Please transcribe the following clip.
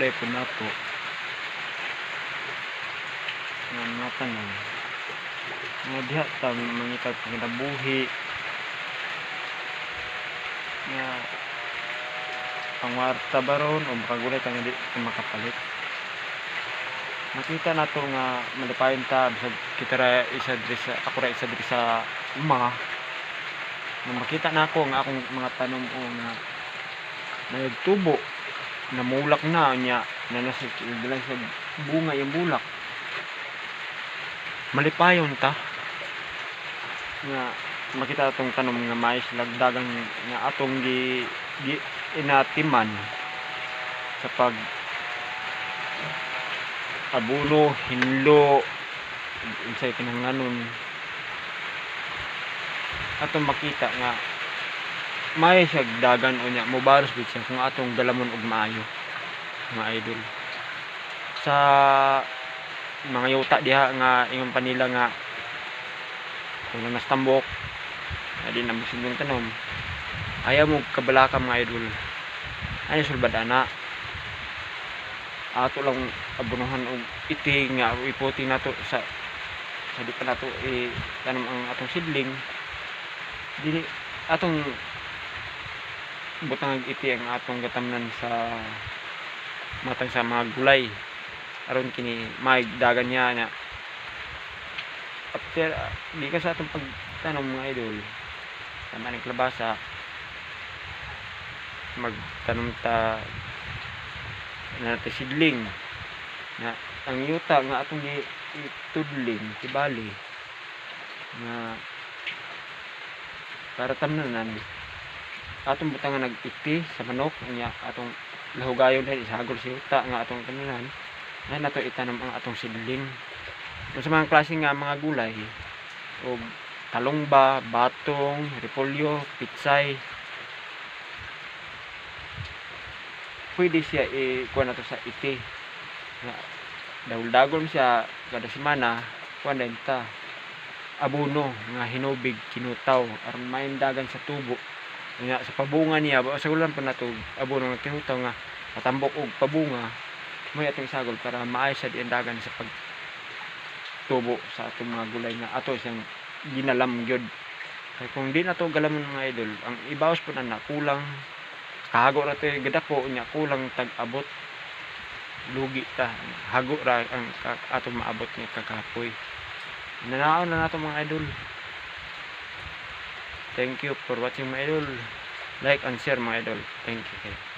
gulay po nato nga mga tanom nga diha ta mangitag panginabuhi nga pangwarta baron o makagulay kang hindi makapalit. Nakita nato nga malipayon ta bisag kita ra isa diri sa ako ra isa diri sa uma nga makita nako nga akong mga tanom o nga nagtubo namulak na nya na nasa sa bunga yung bulak. Malipayon ta nga makita atong tanom nga mais lagdagan nga atong gi inatiman sa pag abuno, hinlo, unsay kinahanglanon atong makita nga may siya dagan o nya mobaros gid siya kung atong galamon og maayo mga idol. Sa mga yuta diha nga ingon pa nila nga kung nastambok adi na mosidong tanom ayaw mo kabalaka mga idol ani sulbad ana ato lang abunuhan og iti nga iputi nato sa di pa nato tanong ang atong sidling dili atong butang iti ang atong gatamnan sa matang sa mga gulay aron kini maigdagan niya na after di ka sa atong pagtanom mga idol sa maning klabasa magtanom ta na natin sidling na ang yuta nga atong itudling tibali nga para tamnanan atong butangan nag-iti sa manok nya atong lahugayon din isagol si yuta nga atong tamnanan na nato itanom ang atong sidling sa mga klase nga mga gulay o talongba, batong, repolyo, pitsay pwede siya kuha na to sa iti nga dagol siya kada semana kuha na ta abono nga hinubig kinutaw aron maindagan sa tubo nga sa pabunga niya sa ulan pa na to abono nga kinutaw nga matambok og pabunga mo atong isagol para maay sa diandagan sa pagtubo sa atong mga gulay nga ato siyang ginalam gyud kay kung di na to galamon mga idol ang ibawas po na kulang kahago ra to gadako nya kulang tag-abot lugi ta hago ra ang atong maabot nga kakapoy nanaon na nato mga idol. Thank you for watching mga idol, like and share mga idol. Thank you.